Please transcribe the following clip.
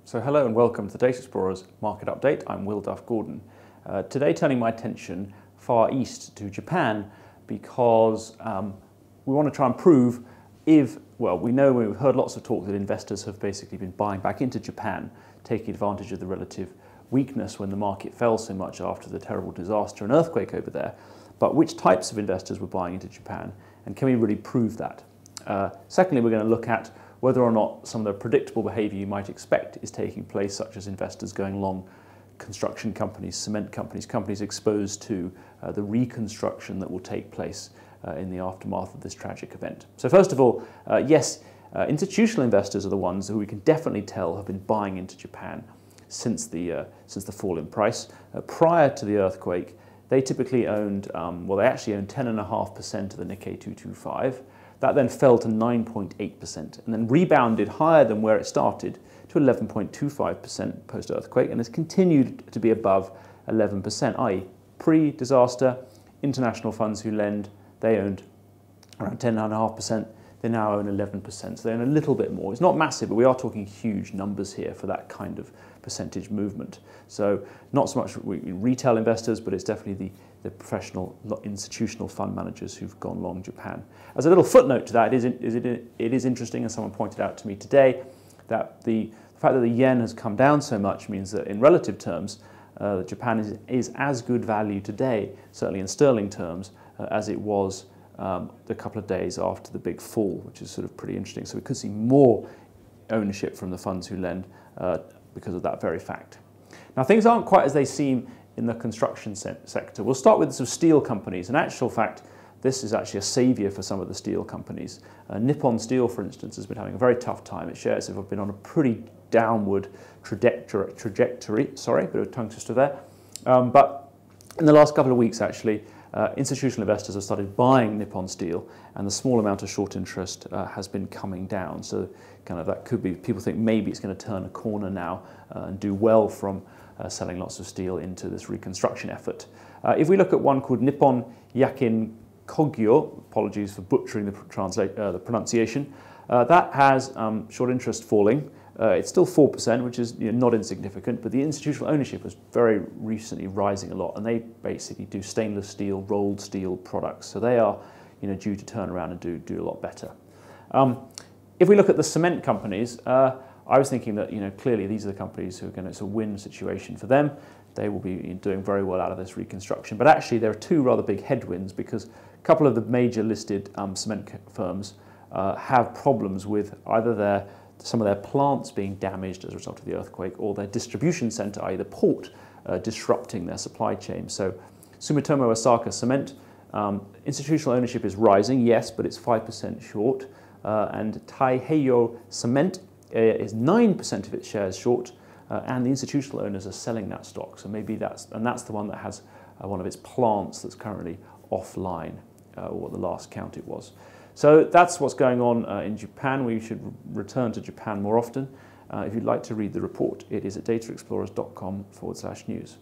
So hello and welcome to the Data Explorers Market Update. I'm Will Duff-Gordon. Today turning my attention far east to Japan because we want to try and prove if, well, we know we've heard lots of talk that investors have basically been buying back into Japan, taking advantage of the relative weakness when the market fell so much after the terrible disaster and earthquake over there. But which types of investors were buying into Japan, and can we really prove that? Secondly, we're going to look at whether or not some of the predictable behaviour you might expect is taking place, such as investors going long construction companies, cement companies, companies exposed to the reconstruction that will take place in the aftermath of this tragic event. So first of all, yes, institutional investors are the ones who we can definitely tell have been buying into Japan since the fall in price. Prior to the earthquake, they typically owned, they actually owned 10.5% of the Nikkei 225. That then fell to 9.8% and then rebounded higher than where it started to 11.25% post-earthquake and has continued to be above 11%, i.e. pre-disaster, international funds who lend, they owned around 10.5%, they now own 11%, so they own a little bit more. It's not massive, but we are talking huge numbers here for that kind of percentage movement. So not so much retail investors, but it's definitely the professional institutional fund managers who've gone long Japan. As a little footnote to that, it is interesting, as someone pointed out to me today, that the fact that the yen has come down so much means that in relative terms, Japan is as good value today, certainly in sterling terms, as it was a couple of days after the big fall, which is sort of pretty interesting. So we could see more ownership from the funds who lend because of that very fact. Now things aren't quite as they seem in the construction sector. We'll start with some steel companies. In actual fact, this is actually a saviour for some of the steel companies. Nippon Steel, for instance, has been having a very tough time. Its shares have been on a pretty downward trajectory. Sorry, a bit of a tongue twister there. But in the last couple of weeks, actually, institutional investors have started buying Nippon Steel, and the small amount of short interest has been coming down. So kind of that could be, people think maybe it's going to turn a corner now and do well from selling lots of steel into this reconstruction effort. If we look at one called Nippon Yakin Kogyo, apologies for butchering the pronunciation, that has short interest falling. It's still 4%, which is not insignificant, but the institutional ownership is very recently rising a lot, and they basically do stainless steel, rolled steel products. So they are due to turn around and do a lot better. If we look at the cement companies, I was thinking that clearly these are the companies who are going to, it's a win situation for them. They will be doing very well out of this reconstruction. But actually there are two rather big headwinds, because a couple of the major listed cement firms have problems with either some of their plants being damaged as a result of the earthquake, or their distribution centre, i.e. the port, disrupting their supply chain. So Sumitomo Osaka Cement, institutional ownership is rising, yes, but it's 5% short. And Taiheiyo Cement is 9% of its shares short, and the institutional owners are selling that stock. So maybe that's the one that has one of its plants that's currently offline, or the last count it was. So that's what's going on in Japan. We should return to Japan more often. If you'd like to read the report, it is at dataexplorers.com/news.